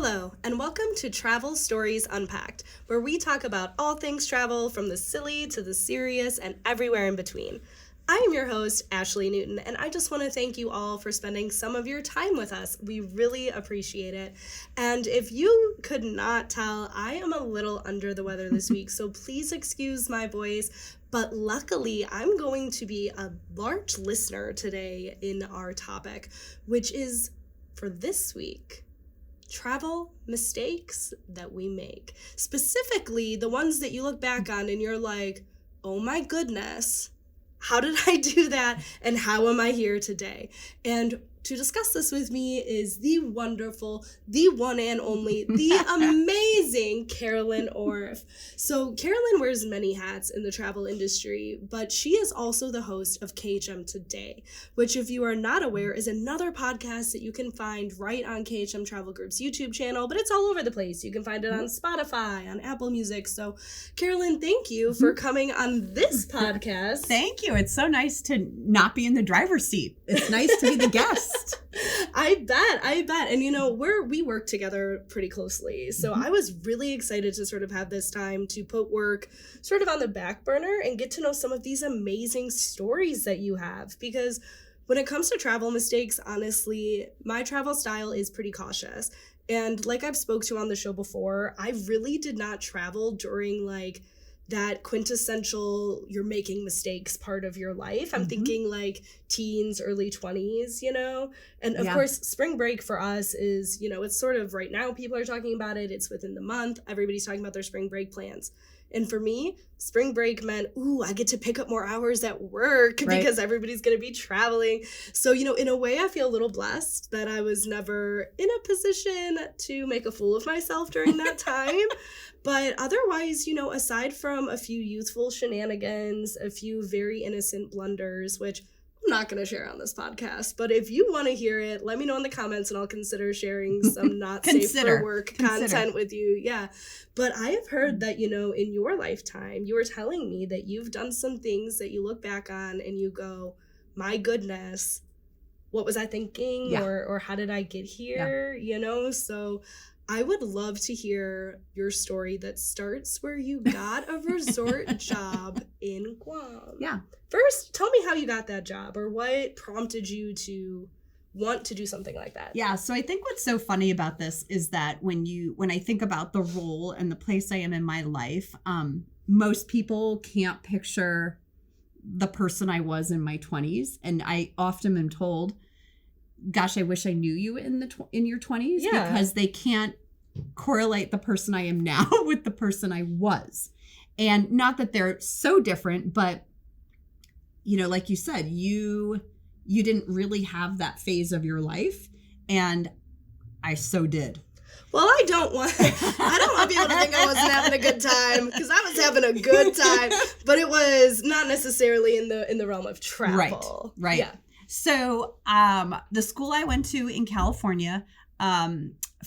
Hello, and welcome to Travel Stories Unpacked, where we talk about all things travel, from the silly to the serious and everywhere in between. I am your host, Ashley Newton, and I just want to thank you all for spending some of your time with us. We really appreciate it. And if you could not tell, I am a little under the weather this week, so please excuse my voice. But luckily, I'm going to be a large listener today in our topic, which is, for this week, travel mistakes that we make. Specifically, the ones that you look back on and you're like, oh my goodness, how did I do that? And how am I here today? And to discuss this with me is the wonderful, the one and only, the amazing Carolyn Orf. So Carolyn wears many hats in the travel industry, but she is also the host of KHM Today, which, if you are not aware, is another podcast that you can find right on KHM Travel Group's YouTube channel, but it's all over the place. You can find it on Spotify, on Apple Music. So Carolyn, thank you for coming on this podcast. Thank you. It's so nice to not be in the driver's seat. It's nice to be the guest. I bet. And you know, we work together pretty closely. So I was really excited to sort of have this time to put work sort of on the back burner and get to know some of these amazing stories that you have. Because when it comes to travel mistakes, honestly, my travel style is pretty cautious. And like I've spoke to on the show before, I really did not travel during like that quintessential you're making mistakes part of your life. I'm thinking like teens, early 20s, you know? And of course, spring break for us is, you know, it's sort of right now people are talking about it. It's within the month. Everybody's talking about their spring break plans. And for me, spring break meant, I get to pick up more hours at work because everybody's going to be traveling. So, you know, in a way, I feel a little blessed that I was never in a position to make a fool of myself during that time. But otherwise, you know, aside from a few youthful shenanigans, a few very innocent blunders, which I'm not going to share on this podcast, but if you want to hear it, let me know in the comments and I'll consider sharing some not safe for work content with you. Yeah. But I have heard that, you know, in your lifetime, you were telling me that you've done some things that you look back on and you go, my goodness, what was I thinking? Yeah. Or how did I get here? You know, so I would love to hear your story that starts where you got a resort job in Guam. Yeah. First, tell me how you got that job, or what prompted you to want to do something like that. Yeah. So I think what's so funny about this is that when I think about the role and the place I am in my life, most people can't picture the person I was in my 20s. And I often am told, gosh, I wish I knew you in your 20s, because they can't correlate the person I am now with the person I was. And not that they're so different, but, you know, like you said, you didn't really have that phase of your life, and I so did. Well, I don't want people to think I wasn't having a good time, because I was having a good time, but it was not necessarily in the realm of travel. Right. Yeah. So the school I went to in California,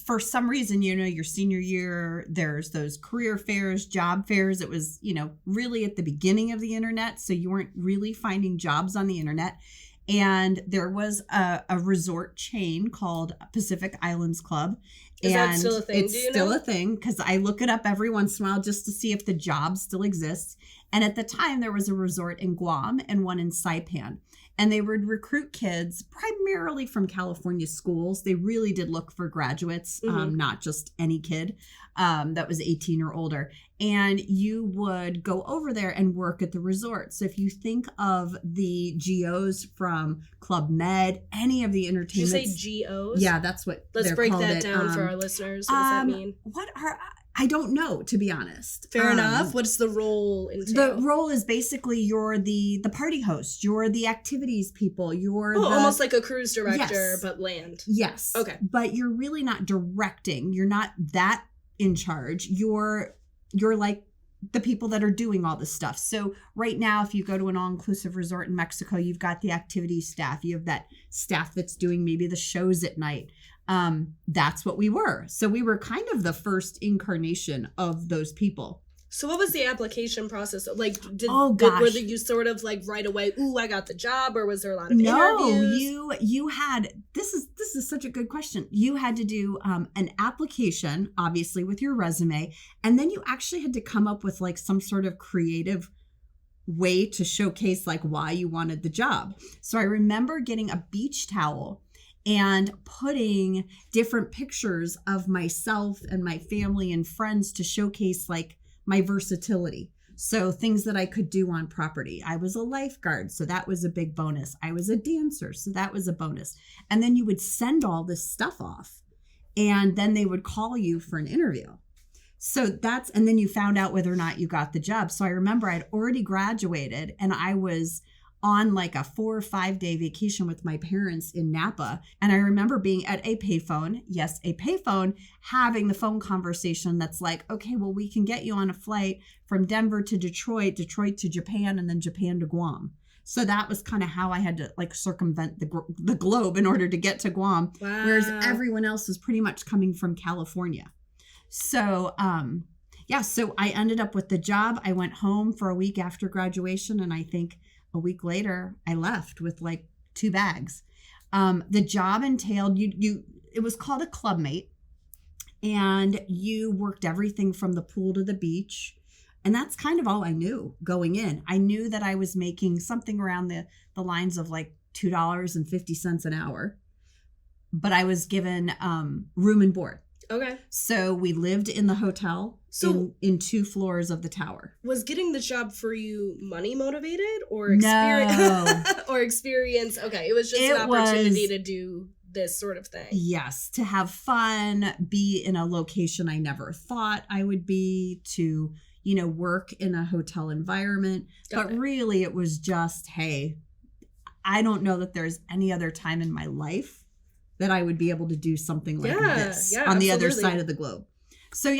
for some reason, you know, your senior year, there's those career fairs, job fairs. It was, you know, really at the beginning of the internet. So you weren't really finding jobs on the internet. And there was a resort chain called Pacific Islands Club. Is that still a thing? It's still a thing, because I look it up every once in a while just to see if the job still exists. And at the time, there was a resort in Guam and one in Saipan. And they would recruit kids primarily from California schools. They really did look for graduates, not just any kid that was 18 or older. And you would go over there and work at the resort. So if you think of the GOs from Club Med, any of the entertainment. Did you say GOs? Yeah, that's what Let's break that down for our listeners. What does that mean? I don't know, to be honest. Fair enough. What's the role entail? The role is basically you're the party host. You're the activities people. Almost like a cruise director, but land. Yes. Okay. But you're really not directing. You're not that in charge. You're like the people that are doing all this stuff. So right now, if you go to an all-inclusive resort in Mexico, you've got the activities staff. You have that staff that's doing maybe the shows at night. That's what we were. So we were kind of the first incarnation of those people. So what was the application process? Like, were you sort of like right away, ooh, I got the job, or was there a lot of interviews? You had, this is such a good question. You had to do an application, obviously, with your resume, and then you actually had to come up with like some sort of creative way to showcase like why you wanted the job. So I remember getting a beach towel and putting different pictures of myself and my family and friends to showcase like my versatility. So things that I could do on property. I was a lifeguard, so that was a big bonus. I was a dancer, so that was a bonus. And then you would send all this stuff off, and then they would call you for an interview. So and then you found out whether or not you got the job. So I remember I'd already graduated, and I was on like a 4 or 5 day vacation with my parents in Napa. And I remember being at a payphone, having the phone conversation that's like, okay, well, we can get you on a flight from Denver to Detroit to Japan, and then Japan to Guam. So that was kind of how I had to like circumvent the globe in order to get to Guam. Wow. Whereas everyone else was pretty much coming from California. So, so I ended up with the job. I went home for a week after graduation, and I think a week later, I left with like 2 bags. The job entailed it was called a clubmate, and you worked everything from the pool to the beach. And that's kind of all I knew going in. I knew that I was making something around the lines of like $2.50 an hour, but I was given room and board. Okay. So we lived in the hotel in 2 floors of the tower. Was getting the job for you money motivated or experience? No. Or experience? Okay, it was just an opportunity to do this sort of thing. Yes, to have fun, be in a location I never thought I would be, to, work in a hotel environment. But really it was just, hey, I don't know that there's any other time in my life that I would be able to do something like this on the other side of the globe. So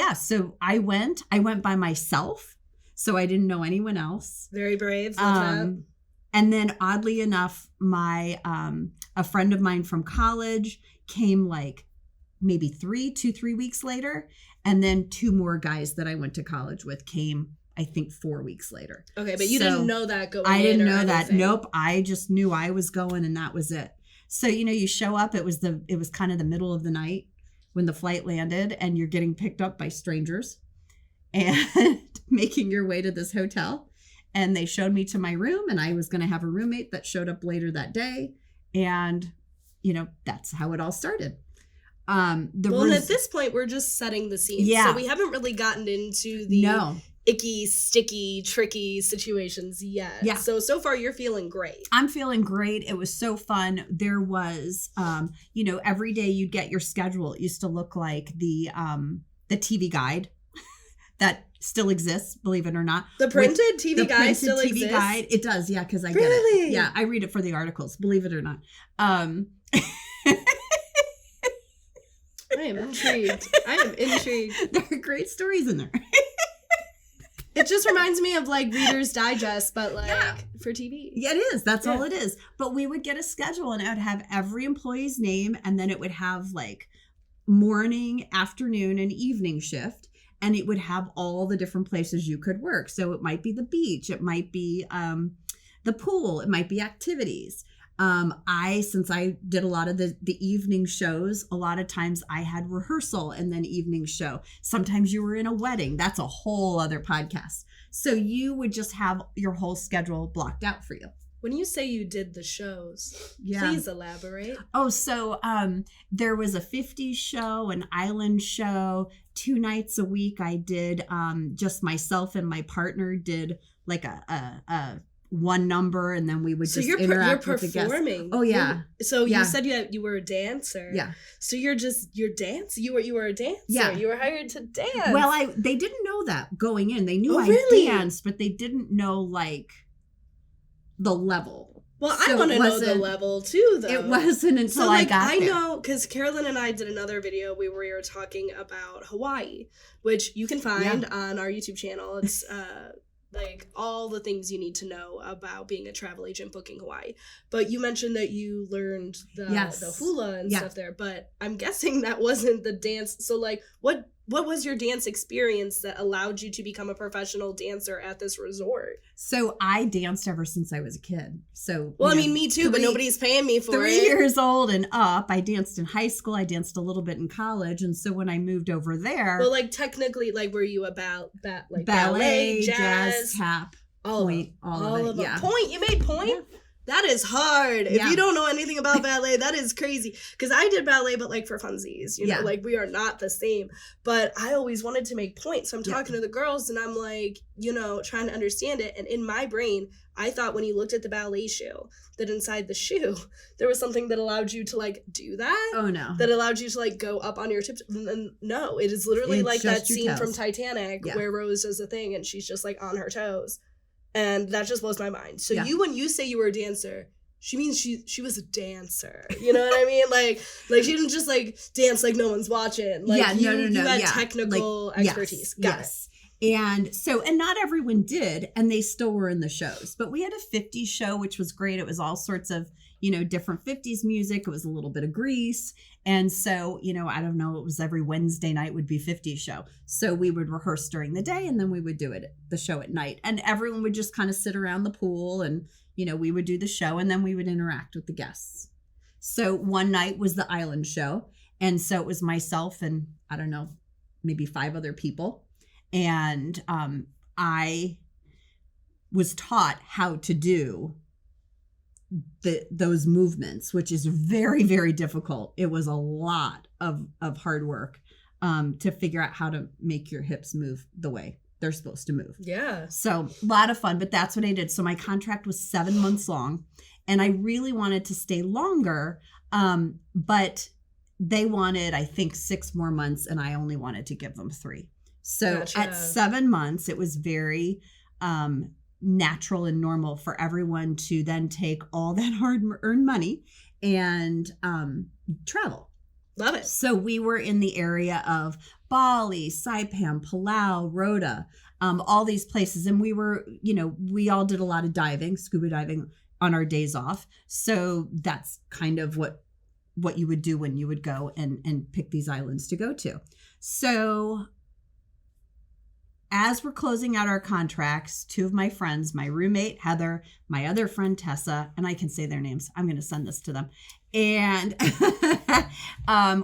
I went by myself. So I didn't know anyone else. Very brave. Love that. And then oddly enough, a friend of mine from college came like maybe 3 weeks later. And then 2 more guys that I went to college with came, I think, 4 weeks later. Okay, but you didn't know that going in. I didn't know that. Nope. I just knew I was going, and that was it. So, you show up, it was kind of the middle of the night when the flight landed, and you're getting picked up by strangers and making your way to this hotel. And they showed me to my room, and I was going to have a roommate that showed up later that day. And, that's how it all started. And at this point, we're just setting the scene. Yeah. So we haven't really gotten into the icky, sticky, tricky situations yet. Yeah. So far you're feeling great. I'm feeling great. It was so fun. There was, every day you'd get your schedule. It used to look like the TV guide that still exists, believe it or not. The printed TV guide still exists? Guide, it does, yeah, because I get it. Yeah, I read it for the articles, believe it or not. I am intrigued. There are great stories in there. It just reminds me of like Reader's Digest, but for TV. Yeah, it is. That's all it is. But we would get a schedule, and it would have every employee's name, and then it would have like morning, afternoon, and evening shift, and it would have all the different places you could work. So it might be the beach, it might be the pool, it might be activities. Since I did a lot of the evening shows, a lot of times I had rehearsal and then evening show. Sometimes you were in a wedding. That's a whole other podcast. So you would just have your whole schedule blocked out for you. When you say you did the shows, please elaborate. Oh, so there was a 50s show, an island show. 2 nights a week I did just myself and my partner did like a one number, and then we would just interact with the guests. Oh yeah. So you said you were a dancer. Yeah. So you're dance. You were a dancer. Yeah. You were hired to dance. Well, they didn't know that going in. They knew I danced, but they didn't know like the level. Well, so I want to know the level too, though. It wasn't until I got there. I know, because Carolyn and I did another video where we were talking about Hawaii, which you can find on our YouTube channel. It's like all the things you need to know about being a travel agent booking Hawaii. But you mentioned that you learned the hula and stuff there, but I'm guessing that wasn't the dance. So like what what was your dance experience that allowed you to become a professional dancer at this resort? So I danced ever since I was a kid. So, well, I mean, me too, but nobody's paying me for 3 it. 3 years old and up. I danced in high school. I danced a little bit in college. And so when I moved over there. Well, like technically, like were you about like ballet, jazz, tap, point, all of it. Yeah. Point? You made point? Yeah. That is hard. If you don't know anything about ballet, that is crazy. Because I did ballet, but like for funsies, you know, like we are not the same. But I always wanted to make points. So I'm talking to the girls and I'm like, you know, trying to understand it. And in my brain, I thought when you looked at the ballet shoe, that inside the shoe, there was something that allowed you to like do that. Oh, no. That allowed you to like go up on your tips. And no, it is literally like that scene from Titanic where Rose does the thing and she's just like on her toes. And that just blows my mind. So when you say you were a dancer, she means she was a dancer. You know what I mean? Like she didn't just like dance like no one's watching. Like you had technical expertise. Got it. And so, and not everyone did, and they still were in the shows. But we had a 50s show, which was great. It was all sorts of, you know, different 50s music. It was a little bit of Grease. And so, you know, I don't know, it was every Wednesday night would be 50s show. So we would rehearse during the day and then we would do the show at night. And everyone would just kind of sit around the pool and, you know, we would do the show and then we would interact with the guests. So one night was the island show. And so it was myself and, I don't know, maybe 5 other people. And I was taught how to do those movements, which is very, very difficult. It was a lot of hard work to figure out how to make your hips move the way they're supposed to move. Yeah. So a lot of fun, but that's what I did. So my contract was 7 months long and I really wanted to stay longer. But they wanted, I think, 6 more months and I only wanted to give them 3. So at 7 months, it was very natural and normal for everyone to then take all that hard-earned money and travel. Love it. So we were in the area of Bali, Saipan, Palau, Rota, all these places. And we were, you know, we all did a lot of diving, scuba diving on our days off. So that's kind of what you would do when you would go and pick these islands to go to. So as we're closing out our contracts, 2 of my friends, my roommate, Heather, my other friend, Tessa, and I can say their names. I'm going to send this to them. And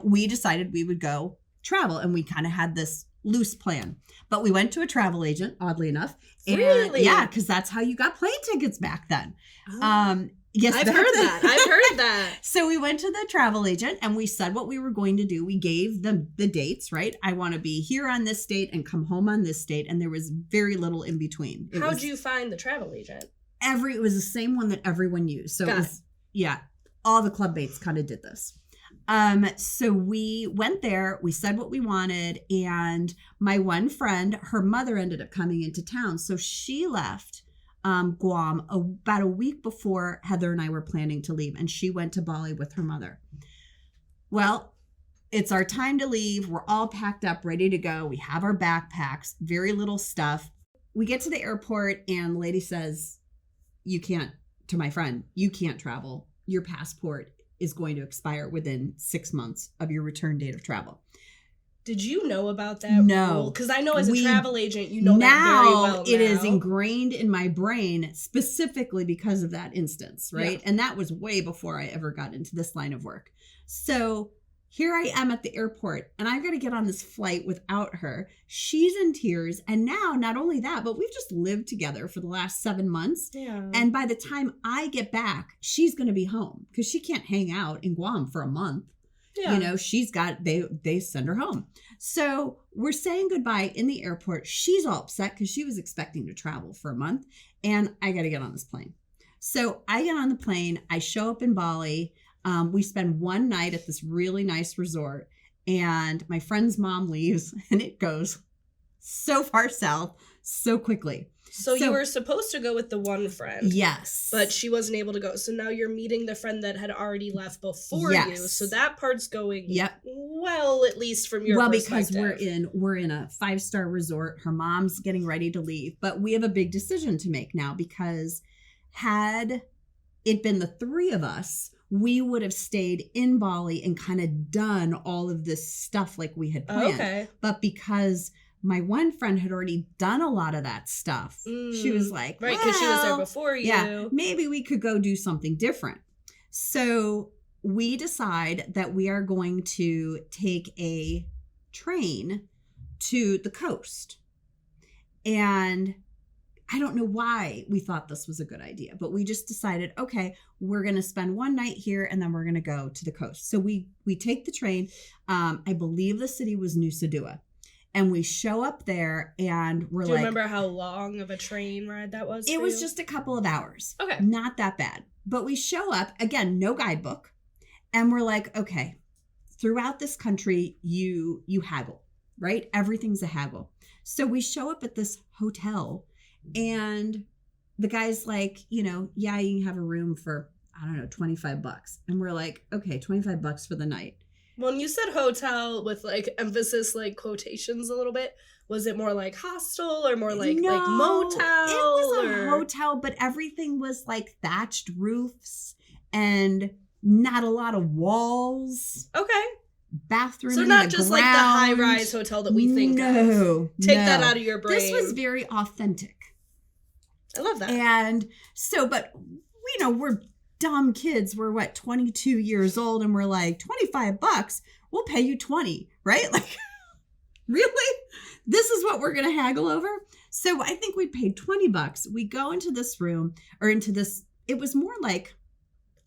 we decided we would go travel. And we kind of had this loose plan. But we went to a travel agent, oddly enough. And, really? Yeah, because that's how you got plane tickets back then. Oh. Yes, I've heard that. I've heard that. So we went to the travel agent and we said what we were going to do. We gave them the dates, right? I want to be here on this date and come home on this date. And there was very little in between. How'd you find the travel agent? It was the same one that everyone used. So all the club mates kind of did this. So we went there, we said what we wanted. And my one friend, her mother ended up coming into town. So she left Guam about a week before Heather and I were planning to leave, and she went to Bali with her mother. Well, it's our time to leave. We're all packed up, ready to go. We have our backpacks, very little stuff. We get to the airport and the lady says, to my friend, you can't travel. Your passport is going to expire within 6 months of your return date of travel. Did you know about that? No. Because I know as a travel agent, you know that very well now. It is ingrained in my brain specifically because of that instance, right? Yeah. And that was way before I ever got into this line of work. So here I am at the airport and I've got to get on this flight without her. She's in tears. And now, not only that, but we've just lived together for the last 7 months. Yeah. And by the time I get back, she's going to be home because she can't hang out in Guam for a month. Yeah. You know, they send her home. So we're saying goodbye in the airport. She's all upset because she was expecting to travel for a month. And I got to get on this plane. So I get on the plane. I show up in Bali. We spend one night at this really nice resort. And my friend's mom leaves. And it goes so far south so quickly. So you were supposed to go with the one friend. Yes. But she wasn't able to go. So now you're meeting the friend that had already left before you. So that part's going well, at least from your perspective. Well, because we're in a 5-star resort. Her mom's getting ready to leave. But we have a big decision to make now because had it been the 3 of us, we would have stayed in Bali and kind of done all of this stuff like we had planned. Okay. But because my one friend had already done a lot of that stuff, she was like, right, because she was there before you. Yeah, maybe we could go do something different. So we decide that we are going to take a train to the coast. And I don't know why we thought this was a good idea, but we just decided, okay, we're going to spend one night here and then we're going to go to the coast. So we take the train. I believe the city was Nusa Dua. And we show up there and we're like... Do you remember how long of a train ride that was? It was just a couple of hours. Okay. Not that bad. But we show up, again, no guidebook. And we're like, okay, throughout this country, you haggle, right? Everything's a haggle. So we show up at this hotel and the guy's like, yeah, you can have a room for, I don't know, $25. And we're like, okay, $25 for the night. When you said hotel with like emphasis, like quotations a little bit, was it more like hostel or more like motel? It was a hotel, but everything was like thatched roofs and not a lot of walls. Okay. Bathroom. So in not the just ground. like the high-rise hotel that we think of. Take that out of your brain. This was very authentic. I love that. And so, but we're dumb kids. We're 22 years old and we're like, $25, we'll pay you 20, right? Like, really? This is what we're going to haggle over? So I think we paid $20. We go into this room or into this, it was more like,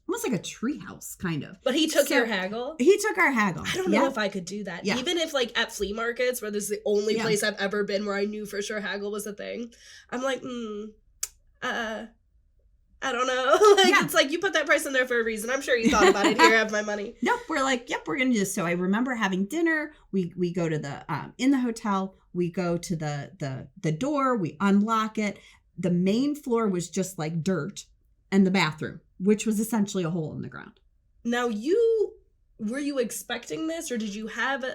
almost like a treehouse kind of. But he took your haggle? He took our haggle. I don't know if I could do that. Yeah. Even if like at flea markets where this is the only place I've ever been where I knew for sure haggle was a thing. I'm like, I don't know. It's like you put that price in there for a reason. I'm sure you thought about it. Here, I have my money. Nope. We're like, yep, we're going to do this. So I remember having dinner. We go to the, in the hotel, we go to the door, we unlock it. The main floor was just like dirt and the bathroom, which was essentially a hole in the ground. Now were you expecting this or did you have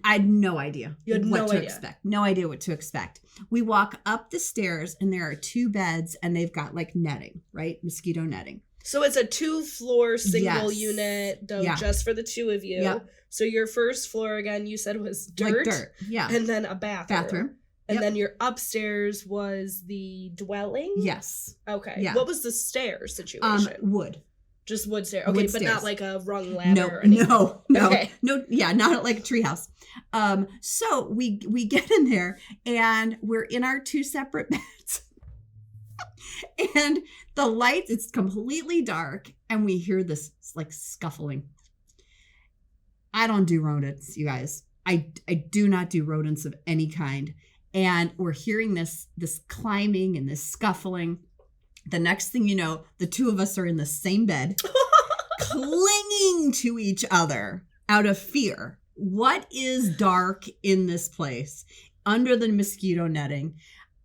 I had no idea what to expect. No idea what to expect. We walk up the stairs and there are 2 beds and they've got like netting, right? Mosquito netting. So it's a 2-floor single unit though, just for the 2 of you. Yep. So your first floor again, you said was dirt. Like dirt. Yeah. And then a bathroom. And then your upstairs was the dwelling? Yes. Okay. Yeah. What was the stair situation? Wood. Just wood stair. Okay, wood but stairs. Not like a rung ladder or anything. No. Okay. No, yeah, not like a treehouse. So we get in there and we're in our 2 separate beds. And the lights, it's completely dark and we hear this like scuffling. I don't do rodents, you guys. I do not do rodents of any kind. And we're hearing this climbing and this scuffling. The next thing you know, the 2 of us are in the same bed, clinging to each other out of fear. What is dark in this place under the mosquito netting?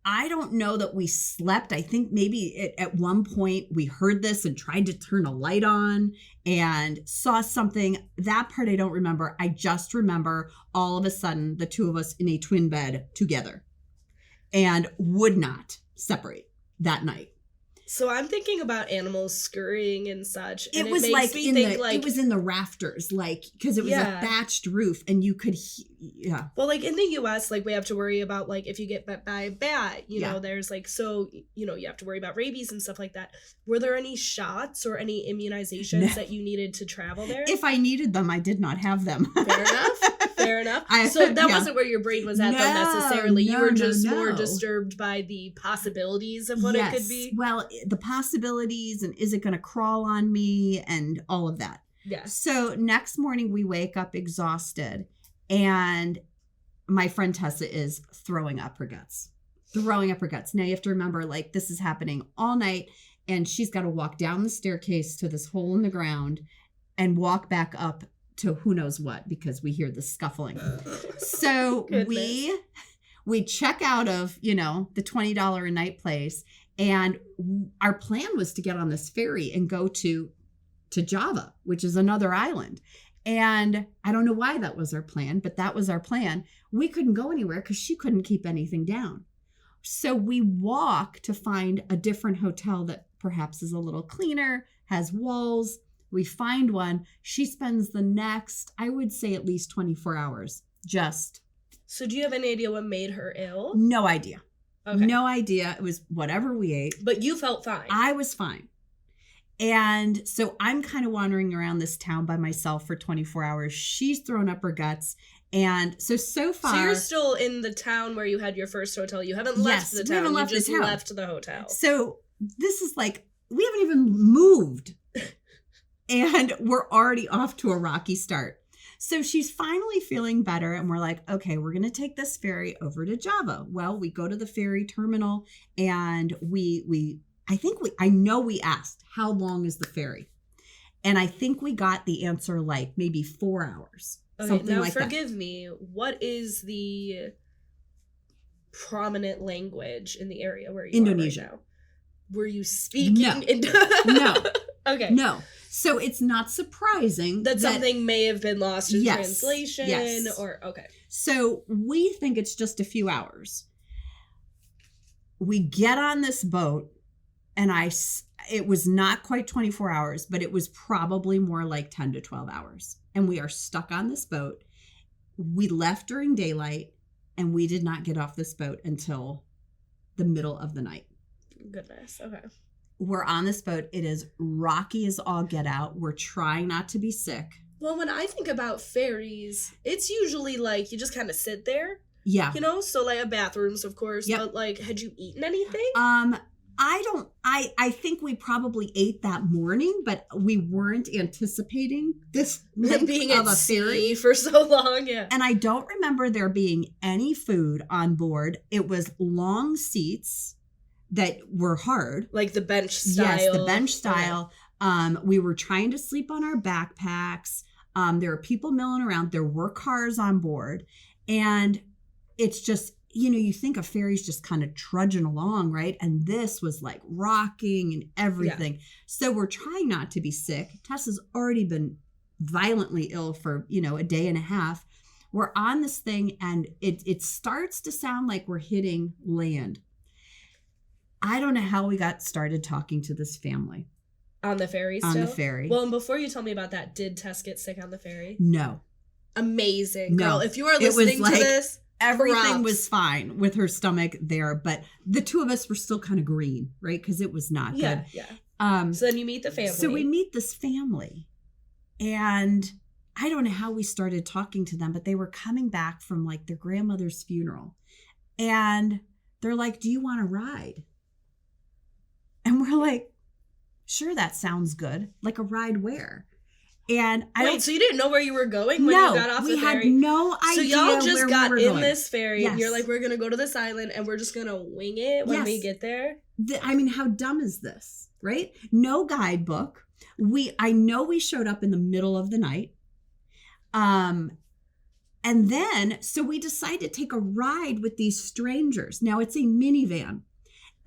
I don't know that we slept. I think maybe at one point we heard this and tried to turn a light on and saw something. That part I don't remember. I just remember all of a sudden the 2 of us in a twin bed together and would not separate that night. So I'm thinking about animals scurrying and such. And it was makes like me think it was in the rafters, like because it was a thatched roof, and you could, Well, like in the U.S., like we have to worry about like if you get bit by a bat, you know, there's like you have to worry about rabies and stuff like that. Were there any shots or any immunizations that you needed to travel there? If I needed them, I did not have them. Fair enough. So that wasn't where your brain was at though necessarily. You were just more disturbed by the possibilities of what it could be. Well, the possibilities and is it going to crawl on me and all of that. Yeah. So next morning we wake up exhausted and my friend Tessa is throwing up her guts. Now you have to remember like this is happening all night and she's got to walk down the staircase to this hole in the ground and walk back up to who knows what because we hear the scuffling. So we check out of, the $20 a night place. And our plan was to get on this ferry and go to Java, which is another island. And I don't know why that was our plan, but that was our plan. We couldn't go anywhere because she couldn't keep anything down. So we walk to find a different hotel that perhaps is a little cleaner, has walls, We find one. She spends the next, I would say at least 24 hours. Just. So do you have any idea what made her ill? No idea. Okay. No idea. It was whatever we ate. But you felt fine. I was fine. And so I'm kind of wandering around this town by myself for 24 hours. She's thrown up her guts. And so far. So you're still in the town where you had your first hotel. You haven't left the town. We haven't left you just the town. left the hotel. So this is like, we haven't even moved. And we're already off to a rocky start. So she's finally feeling better. And we're like, okay, we're going to take this ferry over to Java. Well, we go to the ferry terminal and I know we asked, how long is the ferry? And I think we got the answer like maybe 4 hours. Okay, something now like forgive that. me. What is the prominent language in the area where you Indonesia. are right now? Were you speaking? No. Okay. No. So it's not surprising that something may have been lost in Yes, translation yes. or okay. So we think it's just a few hours. We get on this boat and it was not quite 24 hours, but it was probably more like 10 to 12 hours. And we are stuck on this boat. We left during daylight and we did not get off this boat until the middle of the night. Goodness. Okay. We're on this boat. It is rocky as all get out. We're trying not to be sick. Well, when I think about ferries, it's usually like you just kind of sit there. Yeah. You know, so like bathrooms, of course. Yep. But like, had you eaten anything? I think we probably ate that morning, but we weren't anticipating this length being of at a ferry sea for so long. Yeah. And I don't remember there being any food on board. It was long seats that were hard. Like the bench style. Yes, the bench style. Okay. We were trying to sleep on our backpacks. There were people milling around. There were cars on board. And it's just, you think a ferry's just kind of trudging along, right? And this was like rocking and everything. Yeah. So we're trying not to be sick. Tessa's already been violently ill for, a day and a half. We're on this thing and it starts to sound like we're hitting land. I don't know how we got started talking to this family. On the ferry still? On the ferry. Well, and before you tell me about that, did Tess get sick on the ferry? No. Amazing. No. Girl, if you are listening to this, everything was fine with her stomach there, but the two of us were still kind of green, right? Because it was not good. Yeah. So then you meet the family. So we meet this family. And I don't know how we started talking to them, but they were coming back from like their grandmother's funeral. And they're like, do you want to ride? And we're like, sure, that sounds good. Like a ride where? And so you didn't know where you were going when you got off the ferry? We had no idea. So y'all just got in this ferry yes. and you're like, we're going to go to this island and we're just going to wing it when we get there? How dumb is this, right? No guidebook. I know we showed up in the middle of the night. And then, so we decided to take a ride with these strangers. Now it's a minivan.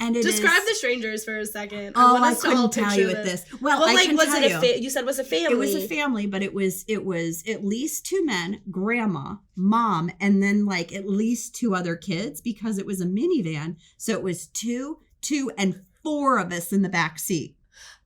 And describe the strangers for a second. I couldn't tell you with this. Well, I can tell you. You said it was a family. It was a family, but it was at least 2 men, grandma, mom, and then like at least 2 other kids because it was a minivan. So it was 2, and 4 of us in the back seat.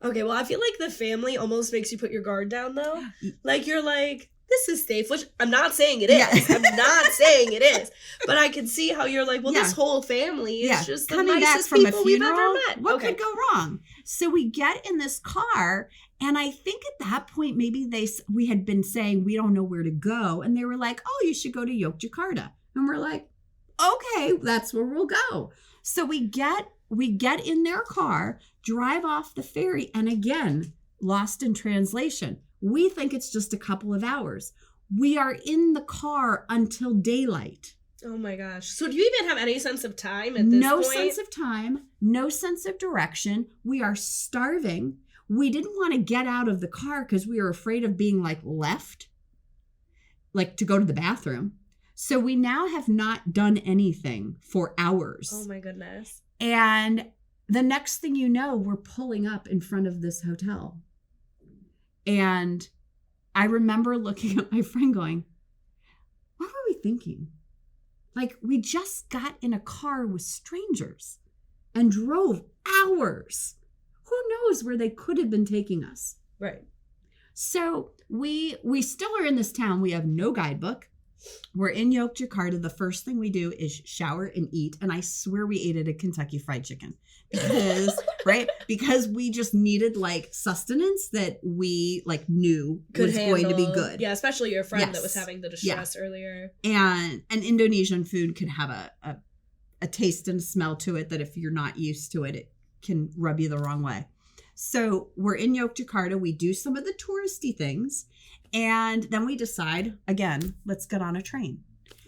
Okay, well, I feel like the family almost makes you put your guard down though. Like you're like, this is safe, which I'm not saying it is. Yeah. I'm not saying it is. But I can see how you're like, well, this whole family is just the coming nicest back from people a funeral, we've ever met. What could go wrong? So we get in this car, and I think at that point, maybe we had been saying we don't know where to go. And they were like, oh, you should go to Yogyakarta. And we're like, okay, that's where we'll go. So we get in their car, drive off the ferry, and again, lost in translation. We think it's just a couple of hours. We are in the car until daylight. Oh my gosh. So do you even have any sense of time at this point? No sense of time, no sense of direction. We are starving. We didn't want to get out of the car because we were afraid of being like left, like to go to the bathroom. So we now have not done anything for hours. Oh my goodness. And the next thing you know, we're pulling up in front of this hotel. And I remember looking at my friend going, what were we thinking? Like, we just got in a car with strangers and drove hours. Who knows where they could have been taking us? Right. So we still are in this town. We have no guidebook. We're in Yogyakarta. The first thing we do is shower and eat. And I swear we ate at a Kentucky Fried Chicken because, right? Because we just needed like sustenance that we like knew was going to be good. Yeah, especially your friend that was having the distress earlier. And Indonesian food can have a taste and smell to it that if you're not used to it, it can rub you the wrong way. So we're in Yogyakarta. We do some of the touristy things. And then we decide, again, let's get on a train.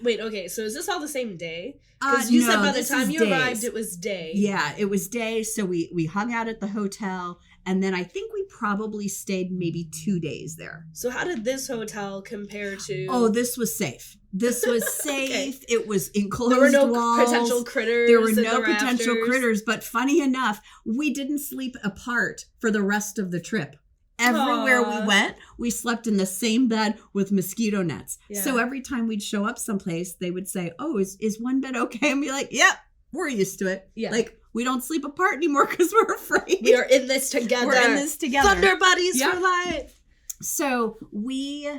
Wait, okay. So is this all the same day? Because you said by the time you arrived, it was day. Yeah, it was day. So we hung out at the hotel. And then I think we probably stayed maybe 2 days there. So how did this hotel compare to... Oh, this was safe. This was safe. Okay. It was enclosed walls. There were no walls. Potential critters. There were no potential critters. But funny enough, we didn't sleep apart for the rest of the trip. Everywhere we went, we slept in the same bed with mosquito nets. Yeah. So every time we'd show up someplace, they would say, oh, is one bed okay? And be like, yep, we're used to it. Yeah. Like, we don't sleep apart anymore because we're afraid. We are in this together. We're in this together. Thunder buddies for life. So we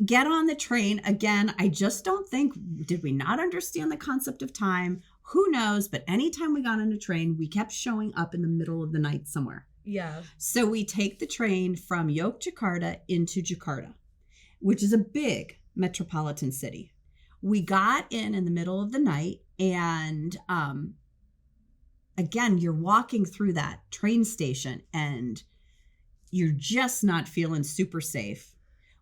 get on the train. Again, I just don't think, did we not understand the concept of time? Who knows? But anytime we got on a train, we kept showing up in the middle of the night somewhere. Yeah. So we take the train from Yogyakarta into Jakarta, which is a big metropolitan city. We got in the middle of the night, and again, you're walking through that train station and you're just not feeling super safe.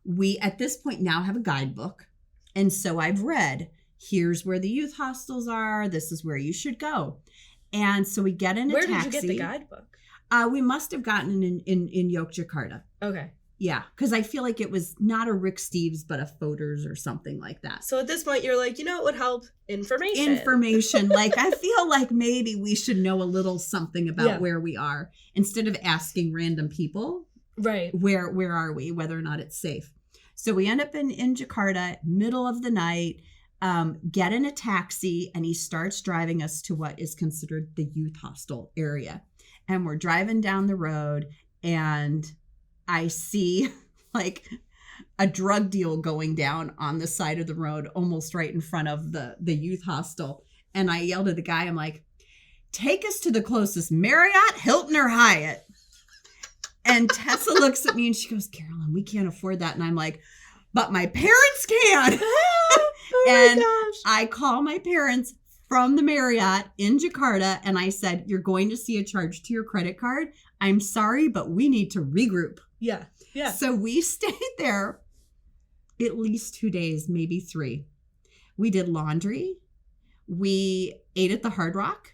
We, at this point, now have a guidebook. And so I've read, here's where the youth hostels are. This is where you should go. And so we get in a taxi. Where did you get the guidebook? We must have gotten in Yogyakarta. Okay. Yeah, because I feel like it was not a Rick Steves, but a Fodor's or something like that. So at this point, you're like, you know what would help? Information. Like, I feel like maybe we should know a little something about where we are instead of asking random people. Right. Where are we, whether or not it's safe. So we end up in Jakarta, middle of the night, get in a taxi, and he starts driving us to what is considered the youth hostel area. And we're driving down the road, and I see like a drug deal going down on the side of the road, almost right in front of the youth hostel. And I yelled at the guy, I'm like, take us to the closest Marriott, Hilton, or Hyatt. And Tessa looks at me and she goes, Carolyn, we can't afford that. And I'm like, but my parents can. And I call my parents from the Marriott in Jakarta, and I said, you're going to see a charge to your credit card. I'm sorry, but we need to regroup. Yeah. Yeah. So we stayed there at least 2 days, maybe 3. We did laundry. We ate at the Hard Rock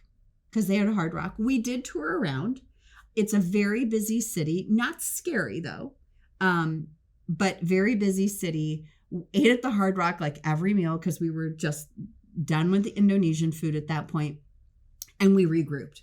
because they had a Hard Rock. We did tour around. It's a very busy city, not scary though, but very busy city. Ate at the Hard Rock like every meal because we were just done with the Indonesian food at that point, and we regrouped.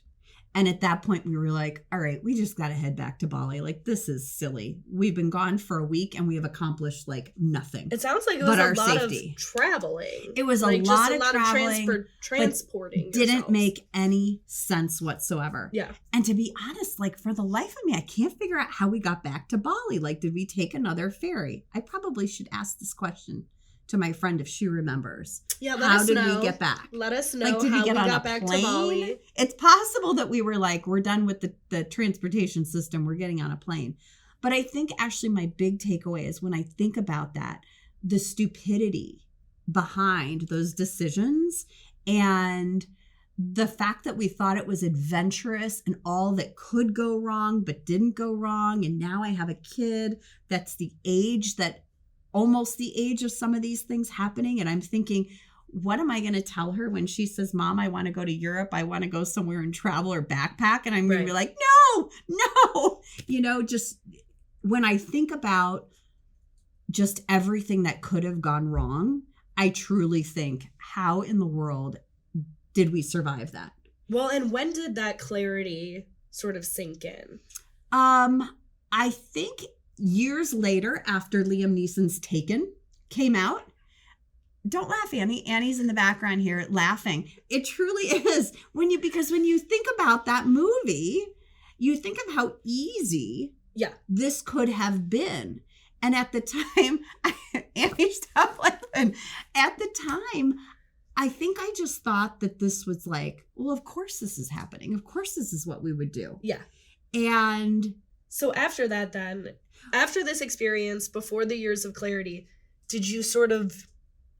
And at that point we were like, all right, we just got to head back to Bali. Like, this is silly. We've been gone for a week and we have accomplished like nothing. It sounds like it was a lot of traveling. It was like a lot of traveling, transporting. Didn't make any sense whatsoever. Yeah. And to be honest, like, for the life of me, I can't figure out how we got back to Bali. Like, did we take another ferry? I probably should ask this question to my friend if she remembers. Yeah, let us know. How did we get back? Let us know like, did how we got back plane? To Bali. It's possible that we were like, we're done with the transportation system. We're getting on a plane. But I think actually my big takeaway is when I think about that, the stupidity behind those decisions and the fact that we thought it was adventurous and all that could go wrong but didn't go wrong. And now I have a kid that's almost the age of some of these things happening. And I'm thinking, what am I going to tell her when she says, Mom, I want to go to Europe. I want to go somewhere and travel or backpack. And I'm going to be like, no. Just when I think about just everything that could have gone wrong, I truly think, how in the world did we survive that? Well, and when did that clarity sort of sink in? I think years later, after Liam Neeson's Taken came out. Don't laugh, Annie. Annie's in the background here laughing. It truly is. Because when you think about that movie, you think of how easy Yeah. This could have been. And at the time, Amy, stop laughing. At the time, I think I just thought that this was like, well, of course this is happening. Of course this is what we would do. Yeah. And so after that then, after this experience, before the years of clarity, did you sort of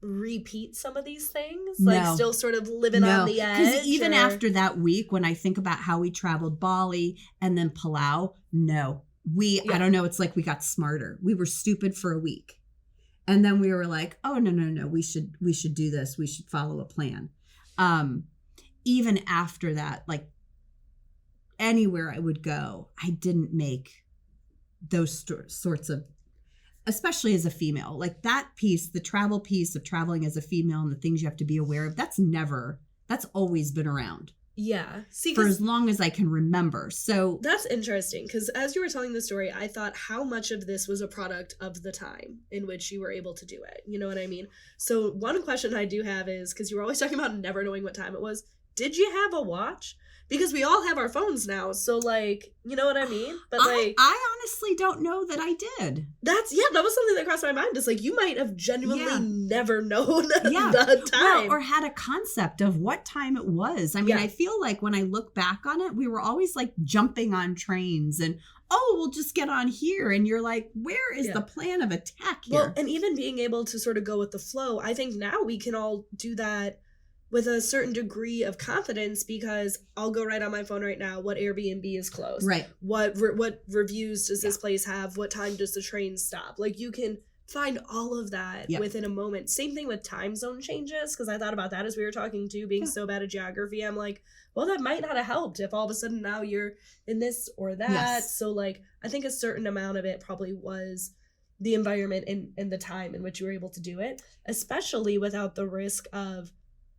repeat some of these things? Like No. still sort of living on the edge? Because even after that week, when I think about how we traveled Bali and then Palau, no. I don't know, it's like we got smarter. We were stupid for a week. And then we were like, oh, no, we should do this. We should follow a plan. Even after that, like anywhere I would go, I didn't make those sorts of, especially as a female, like that piece, the travel piece of traveling as a female and the things you have to be aware of, that's always been around. Yeah. See, for as long as I can remember. So that's interesting, because as you were telling the story, I thought how much of this was a product of the time in which you were able to do it. You know what I mean? So one question I do have is, because you were always talking about never knowing what time it was, did you have a watch? Because we all have our phones now, so like, you know what I mean? But like, I honestly don't know that I did. That was something that crossed my mind. Is like, you might have genuinely never known the time, or had a concept of what time it was. I mean, I feel like when I look back on it, we were always like jumping on trains and, oh, we'll just get on here, and you're like, where is the plan of attack here? Well, and even being able to sort of go with the flow, I think now we can all do that with a certain degree of confidence, because I'll go right on my phone right now. What Airbnb is closed? Right. What reviews does this place have? What time does the train stop? Like, you can find all of that within a moment. Same thing with time zone changes, because I thought about that as we were talking too, being so bad at geography. I'm like, well, that might not have helped if all of a sudden now you're in this or that. Yes. So like, I think a certain amount of it probably was the environment and the time in which you were able to do it, especially without the risk of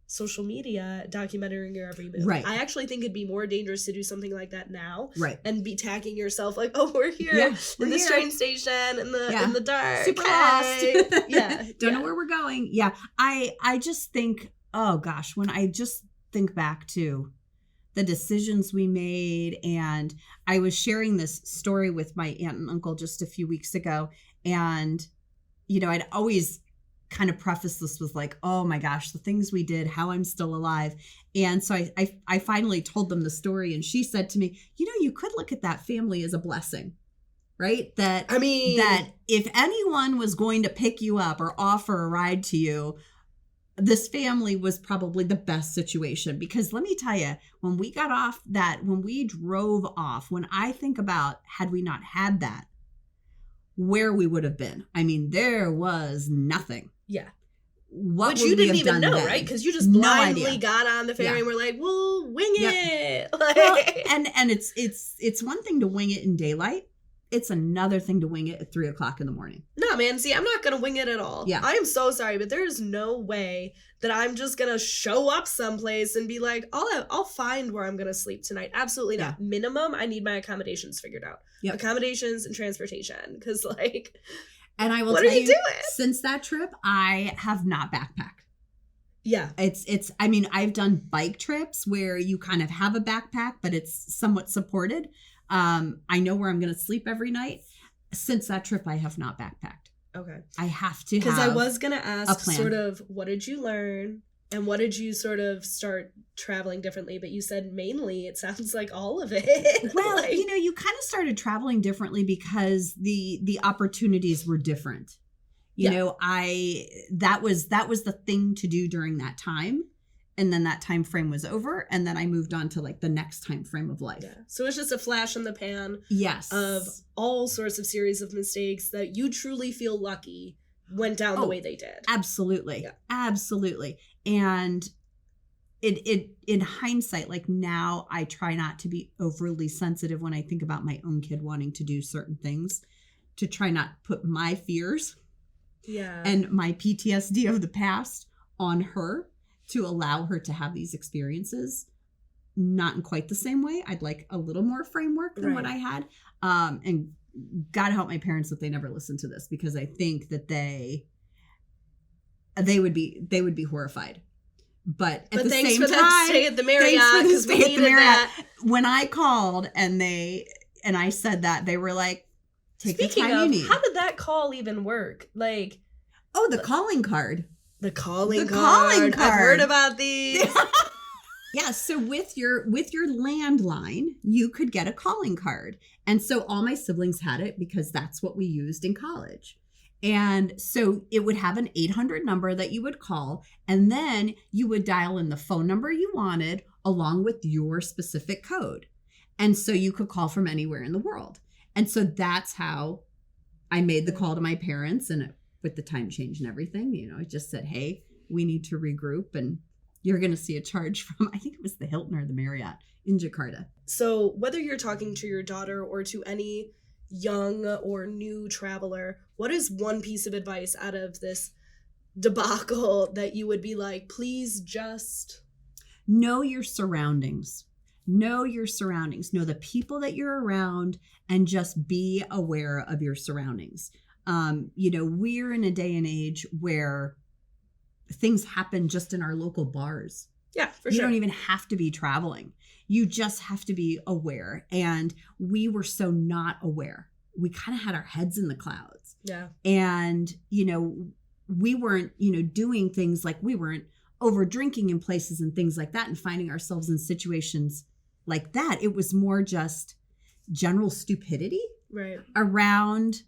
social media documenting your every move. Right. I actually think it'd be more dangerous to do something like that now. Right. And be tagging yourself like, oh, we're here in this train station in the dark. Super lost. Yeah. Don't know where we're going. Yeah. I just think, oh gosh, when I just think back to the decisions we made, and I was sharing this story with my aunt and uncle just a few weeks ago, and I'd always kind of preface this with like, oh my gosh, the things we did, how I'm still alive. And so I finally told them the story, and she said to me, you could look at that family as a blessing, right? That if anyone was going to pick you up or offer a ride to you, this family was probably the best situation. Because let me tell you, when we drove off, when I think about, had we not had that, where we would have been. I mean, there was nothing. Yeah. What Which you didn't even know, right? Because you just blindly got on the ferry and were like, "We'll wing it." Like... Well, and it's one thing to wing it in daylight. It's another thing to wing it at 3:00 in the morning. No, man. See, I'm not gonna wing it at all. Yeah. I am so sorry, but there is no way that I'm just gonna show up someplace and be like, I'll find where I'm gonna sleep tonight. Absolutely not. Yeah. Minimum, I need my accommodations figured out. Yep. Accommodations and transportation, because like. And I will tell you, since that trip, I have not backpacked. Yeah. I mean, I've done bike trips where you kind of have a backpack, but it's somewhat supported. I know where I'm going to sleep every night. Since that trip, I have not backpacked. Okay. I have to have because I was going to ask sort of, what did you learn? And what did you sort of start traveling differently? But you said mainly, it sounds like all of it. Well, like, you kind of started traveling differently because the opportunities were different. That was the thing to do during that time. And then that time frame was over. And then I moved on to like the next time frame of life. Yeah. So it's just a flash in the pan. Yes. Of all sorts of series of mistakes that you truly feel lucky went down the way they did. Absolutely. Yeah. Absolutely. And it in hindsight, like now I try not to be overly sensitive when I think about my own kid wanting to do certain things, to try not put my fears and my PTSD of the past on her, to allow her to have these experiences. Not in quite the same way. I'd like a little more framework than what I had. And God help my parents that they never listen to this, because I think that they would be horrified. But at the same time, that stay at the Marriott, because we needed that. When I called and they and I said that, they were like, take Speaking the time of, you need. how did that call even work? Like, oh, the calling card. The calling card. I've heard about these. Yeah, so with your landline, you could get a calling card. And so all my siblings had it because that's what we used in college. And so it would have an 800 number that you would call, and then you would dial in the phone number you wanted along with your specific code. And so you could call from anywhere in the world. And so that's how I made the call to my parents. And with the time change and everything, you know, I just said, hey, we need to regroup, and you're going to see a charge from, I think it was the Hilton or the Marriott in Jakarta. So whether you're talking to your daughter or to any young or new traveler, what is one piece of advice out of this debacle that you would be like, please just know your surroundings? Know your surroundings. Know the people that you're around, and just be aware of your surroundings. You know, we're in a day and age where things happen just in our local bars. Yeah, for you sure. You don't even have to be traveling. You just have to be aware. And we were so not aware. We kind of had our heads in the clouds. Yeah. And, you know, we weren't, you know, doing things like, we weren't over drinking in places and things like that and finding ourselves in situations like that. It was more just general stupidity around.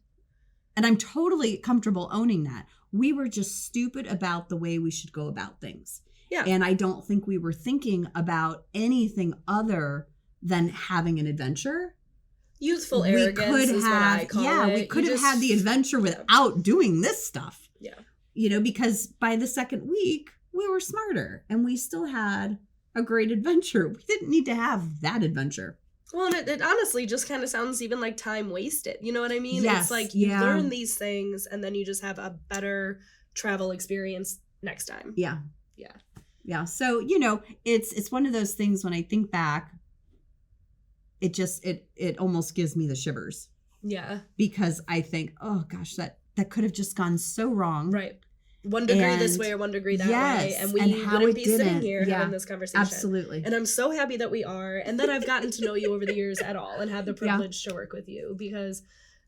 And I'm totally comfortable owning that. We were just stupid about the way we should go about things. Yeah. And I don't think we were thinking about anything other than having an adventure. Youthful arrogance is what I call it. Yeah, we could have had the adventure without doing this stuff. Yeah. You know, because by the second week, we were smarter and we still had a great adventure. We didn't need to have that adventure. Well, and it honestly just kind of sounds even like time wasted. You know what I mean? Yes, it's like you learn these things and then you just have a better travel experience next time. Yeah. Yeah. Yeah. So, you know, it's one of those things when I think back, it just, it almost gives me the shivers. Yeah. Because I think, oh gosh, that could have just gone so wrong. Right. 1 degree this way or 1 degree that way. And we wouldn't be sitting here having this conversation. Absolutely. And I'm so happy that we are. And that I've gotten to know you over the years at all and had the privilege to work with you, because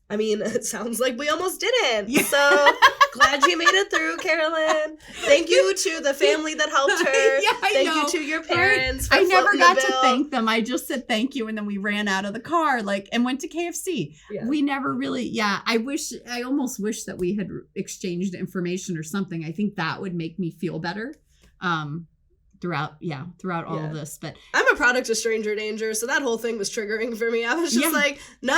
I mean, it sounds like we almost didn't. Yeah. So glad you made it through, Carolyn. Thank you to the family that helped her. Thank you to your parents. I never got to thank them. I just said thank you, and then we ran out of the car, and went to KFC. Yeah. We never really. Yeah, I almost wish that we had exchanged information or something. I think that would make me feel better. Throughout all of this. But I'm a product of stranger danger, so that whole thing was triggering for me. I was just like, no,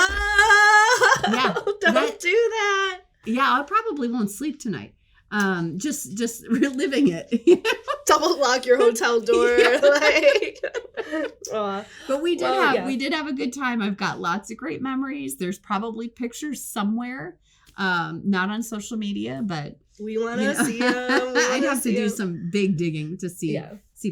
don't do that. Yeah, I probably won't sleep tonight. Just reliving it. Double lock your hotel door. But we did have a good time. I've got lots of great memories. There's probably pictures somewhere, not on social media, but we want to see them. I'd have to do some big digging to see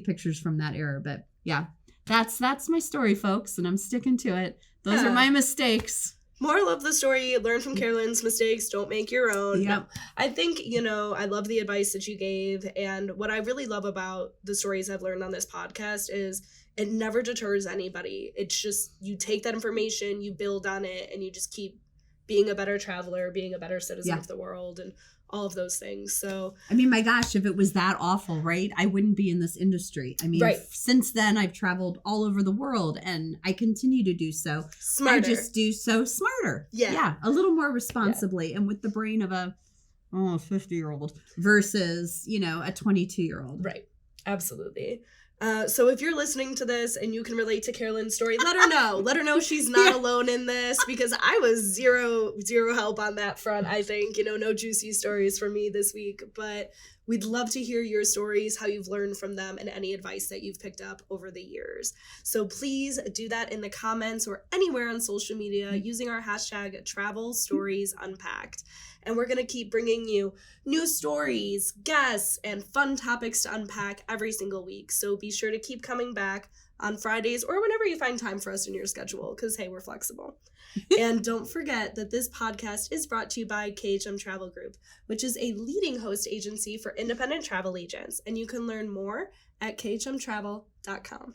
pictures from that era. But yeah, that's my story, folks, and I'm sticking to it. Those are my mistakes. Moral of the story, learn from Carolyn's mistakes, don't make your own. Yep. I think, I love the advice that you gave. And what I really love about the stories I've learned on this podcast is it never deters anybody. It's just, you take that information, you build on it, and you just keep being a better traveler, being a better citizen of the world, and all of those things. So, I mean, my gosh, if it was that awful, right? I wouldn't be in this industry. I mean, since then I've traveled all over the world, and I continue to do so. Smarter. I just do so smarter. Yeah. A little more responsibly and with the brain of a 50-year-old versus, a 22-year-old. Right. Absolutely. So if you're listening to this and you can relate to Carolyn's story, let her know. Let her know she's not alone in this, because I was zero help on that front, I think. No juicy stories for me this week. But we'd love to hear your stories, how you've learned from them, and any advice that you've picked up over the years. So please do that in the comments or anywhere on social media using our hashtag #TravelStoriesUnpacked. And we're going to keep bringing you new stories, guests, and fun topics to unpack every single week. So be sure to keep coming back on Fridays or whenever you find time for us in your schedule, because, hey, we're flexible. And don't forget that this podcast is brought to you by KHM Travel Group, which is a leading host agency for independent travel agents. And you can learn more at khmtravel.com.